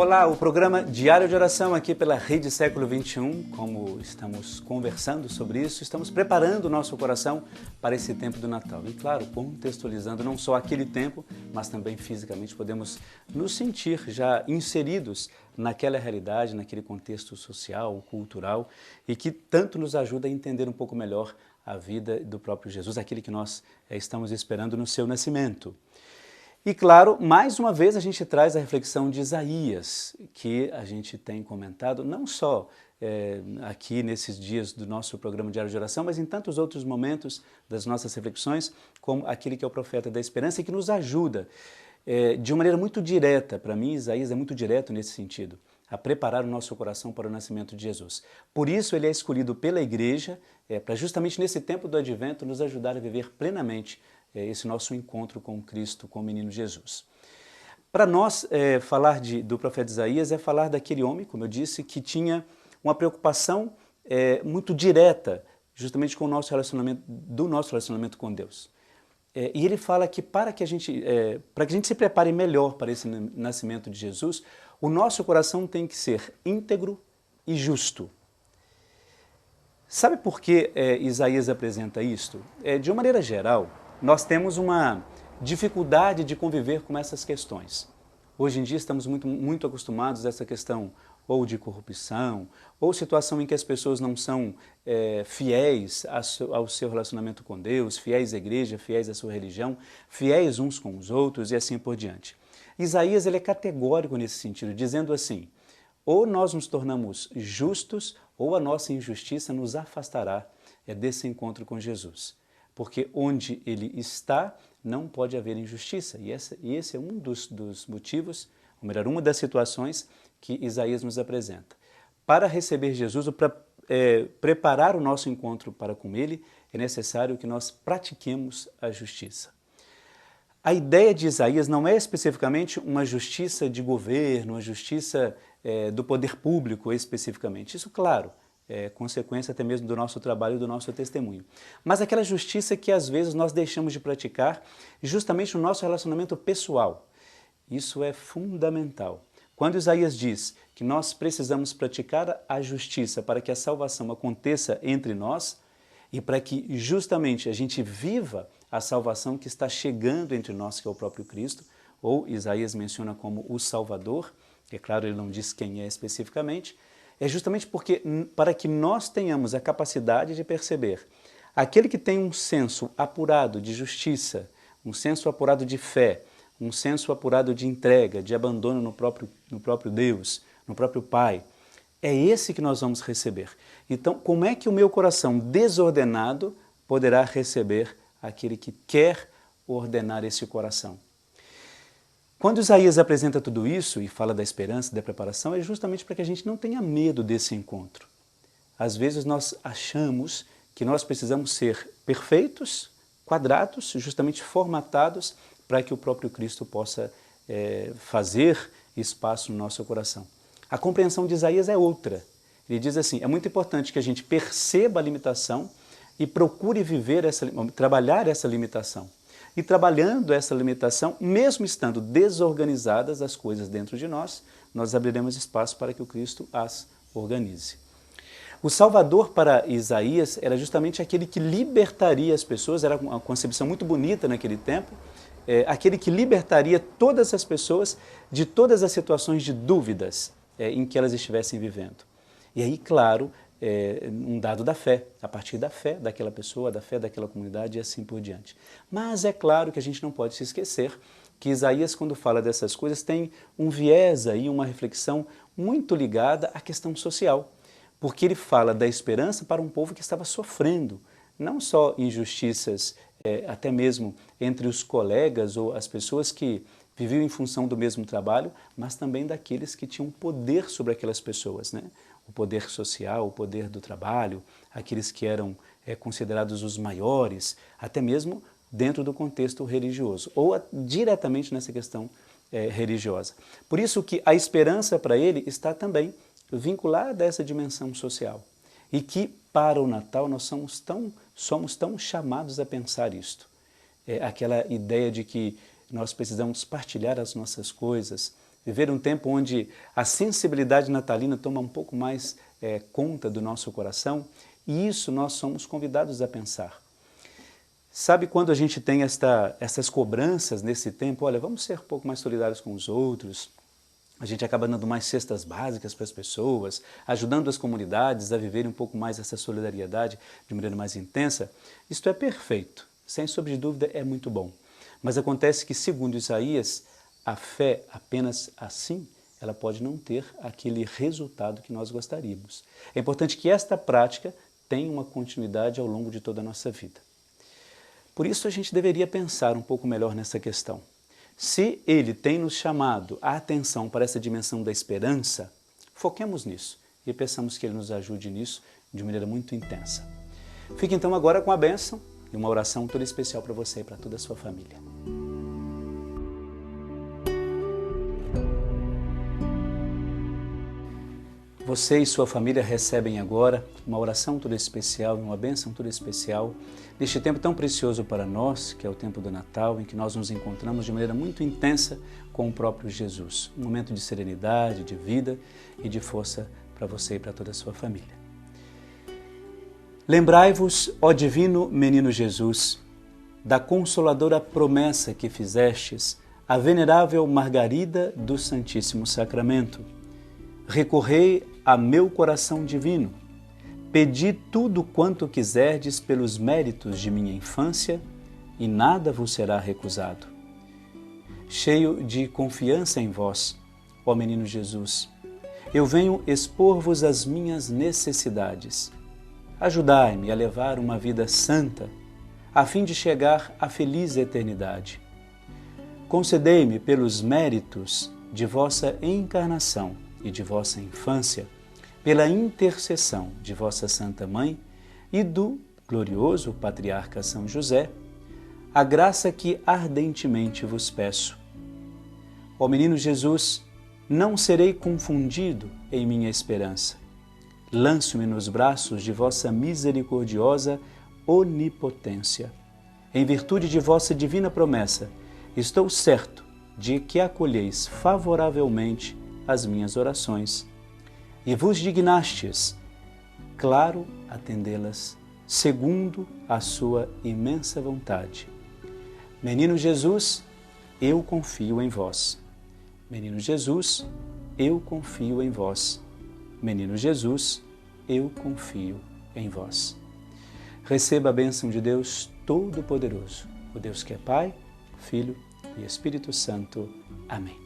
Olá, o programa Diário de Oração aqui pela Rede Século XXI, como estamos conversando sobre isso, estamos preparando o nosso coração para esse tempo do Natal. E claro, contextualizando não só aquele tempo, mas também fisicamente podemos nos sentir já inseridos naquela realidade, naquele contexto social, cultural, e que tanto nos ajuda a entender um pouco melhor a vida do próprio Jesus, aquele que nós estamos esperando no seu nascimento. E claro, mais uma vez a gente traz a reflexão de Isaías, que a gente tem comentado não só aqui nesses dias do nosso programa Diário de Oração, mas em tantos outros momentos das nossas reflexões, como aquele que é o profeta da esperança e que nos ajuda de uma maneira muito direta. Para mim, Isaías é muito direto nesse sentido, a preparar o nosso coração para o nascimento de Jesus. Por isso ele é escolhido pela igreja, para justamente nesse tempo do advento nos ajudar a viver plenamente esse nosso encontro com Cristo, com o menino Jesus. Para nós, falar do profeta Isaías é falar daquele homem, como eu disse, que tinha uma preocupação muito direta, justamente com o nosso relacionamento com Deus. E ele fala que para que a gente se prepare melhor para esse nascimento de Jesus, o nosso coração tem que ser íntegro e justo. Sabe por que Isaías apresenta isto? De uma maneira geral, nós temos uma dificuldade de conviver com essas questões. Hoje em dia estamos muito acostumados a essa questão ou de corrupção, ou situação em que as pessoas não são fiéis ao seu relacionamento com Deus, fiéis à igreja, fiéis à sua religião, fiéis uns com os outros e assim por diante. Isaías ele é categórico nesse sentido, dizendo assim, ou nós nos tornamos justos, ou a nossa injustiça nos afastará desse encontro com Jesus. Porque onde ele está, não pode haver injustiça. E esse é um dos motivos, ou melhor, uma das situações que Isaías nos apresenta. Para receber Jesus, ou para preparar o nosso encontro para com ele, é necessário que nós pratiquemos a justiça. A ideia de Isaías não é especificamente uma justiça de governo, uma justiça do poder público especificamente. Isso, claro, é consequência até mesmo do nosso trabalho e do nosso testemunho. Mas aquela justiça que às vezes nós deixamos de praticar justamente no nosso relacionamento pessoal. Isso é fundamental. Quando Isaías diz que nós precisamos praticar a justiça para que a salvação aconteça entre nós e para que justamente a gente viva a salvação que está chegando entre nós, que é o próprio Cristo, ou Isaías menciona como o Salvador, que é claro, ele não diz quem é especificamente, é justamente porque para que nós tenhamos a capacidade de perceber aquele que tem um senso apurado de justiça, um senso apurado de fé, um senso apurado de entrega, de abandono no próprio Deus, no próprio Pai, é esse que nós vamos receber. Então, como é que o meu coração desordenado poderá receber aquele que quer ordenar esse coração? Quando Isaías apresenta tudo isso e fala da esperança, da preparação, é justamente para que a gente não tenha medo desse encontro. Às vezes nós achamos que nós precisamos ser perfeitos, quadrados, justamente formatados para que o próprio Cristo possa fazer espaço no nosso coração. A compreensão de Isaías é outra. Ele diz assim, é muito importante que a gente perceba a limitação e procure trabalhar essa limitação. E trabalhando essa limitação, mesmo estando desorganizadas as coisas dentro de nós, nós abriremos espaço para que o Cristo as organize. O Salvador para Isaías era justamente aquele que libertaria as pessoas, era uma concepção muito bonita naquele tempo, aquele que libertaria todas as pessoas de todas as situações de dúvidas em que elas estivessem vivendo. E aí, claro, um dado da fé, a partir da fé daquela pessoa, da fé daquela comunidade e assim por diante. Mas é claro que a gente não pode se esquecer que Isaías, quando fala dessas coisas, tem um viés aí, uma reflexão muito ligada à questão social, porque ele fala da esperança para um povo que estava sofrendo, não só injustiças, até mesmo entre os colegas ou as pessoas que viviam em função do mesmo trabalho, mas também daqueles que tinham poder sobre aquelas pessoas, né? O poder social, o poder do trabalho, aqueles que eram considerados os maiores, até mesmo dentro do contexto religioso, ou diretamente nessa questão religiosa. Por isso que a esperança para ele está também vinculada a essa dimensão social. E que para o Natal nós somos tão chamados a pensar isto. Aquela ideia de que nós precisamos partilhar as nossas coisas, viver um tempo onde a sensibilidade natalina toma um pouco mais conta do nosso coração, e isso nós somos convidados a pensar. Sabe quando a gente tem essas cobranças nesse tempo? Olha, vamos ser um pouco mais solidários com os outros. A gente acaba dando mais cestas básicas para as pessoas, ajudando as comunidades a viverem um pouco mais essa solidariedade de maneira mais intensa. Isto é perfeito, sem sombra de dúvida é muito bom. Mas acontece que, segundo Isaías, a fé apenas assim, ela pode não ter aquele resultado que nós gostaríamos. É importante que esta prática tenha uma continuidade ao longo de toda a nossa vida. Por isso a gente deveria pensar um pouco melhor nessa questão. Se Ele tem nos chamado a atenção para essa dimensão da esperança, foquemos nisso e peçamos que Ele nos ajude nisso de maneira muito intensa. Fique então agora com a bênção e uma oração toda especial para você e para toda a sua família. Você e sua família recebem agora uma oração toda especial e uma bênção toda especial neste tempo tão precioso para nós, que é o tempo do Natal, em que nós nos encontramos de maneira muito intensa com o próprio Jesus. Um momento de serenidade, de vida e de força para você e para toda a sua família. Lembrai-vos, ó divino menino Jesus, da consoladora promessa que fizestes à venerável Margarida do Santíssimo Sacramento. Recorrei a meu coração divino, pedi tudo quanto quiserdes pelos méritos de minha infância e nada vos será recusado. Cheio de confiança em vós, ó menino Jesus, eu venho expor-vos as minhas necessidades. Ajudai-me a levar uma vida santa, a fim de chegar à feliz eternidade. Concedei-me pelos méritos de vossa encarnação e de vossa infância, pela intercessão de vossa Santa Mãe e do glorioso Patriarca São José, a graça que ardentemente vos peço. Ó menino Jesus, não serei confundido em minha esperança. Lanço-me nos braços de vossa misericordiosa onipotência. Em virtude de vossa divina promessa, estou certo de que acolheis favoravelmente as minhas orações, e vos dignastes, claro, atendê-las, segundo a sua imensa vontade. Menino Jesus, eu confio em vós. Menino Jesus, eu confio em vós. Menino Jesus, eu confio em vós. Receba a bênção de Deus Todo-Poderoso, o Deus que é Pai, Filho e Espírito Santo. Amém.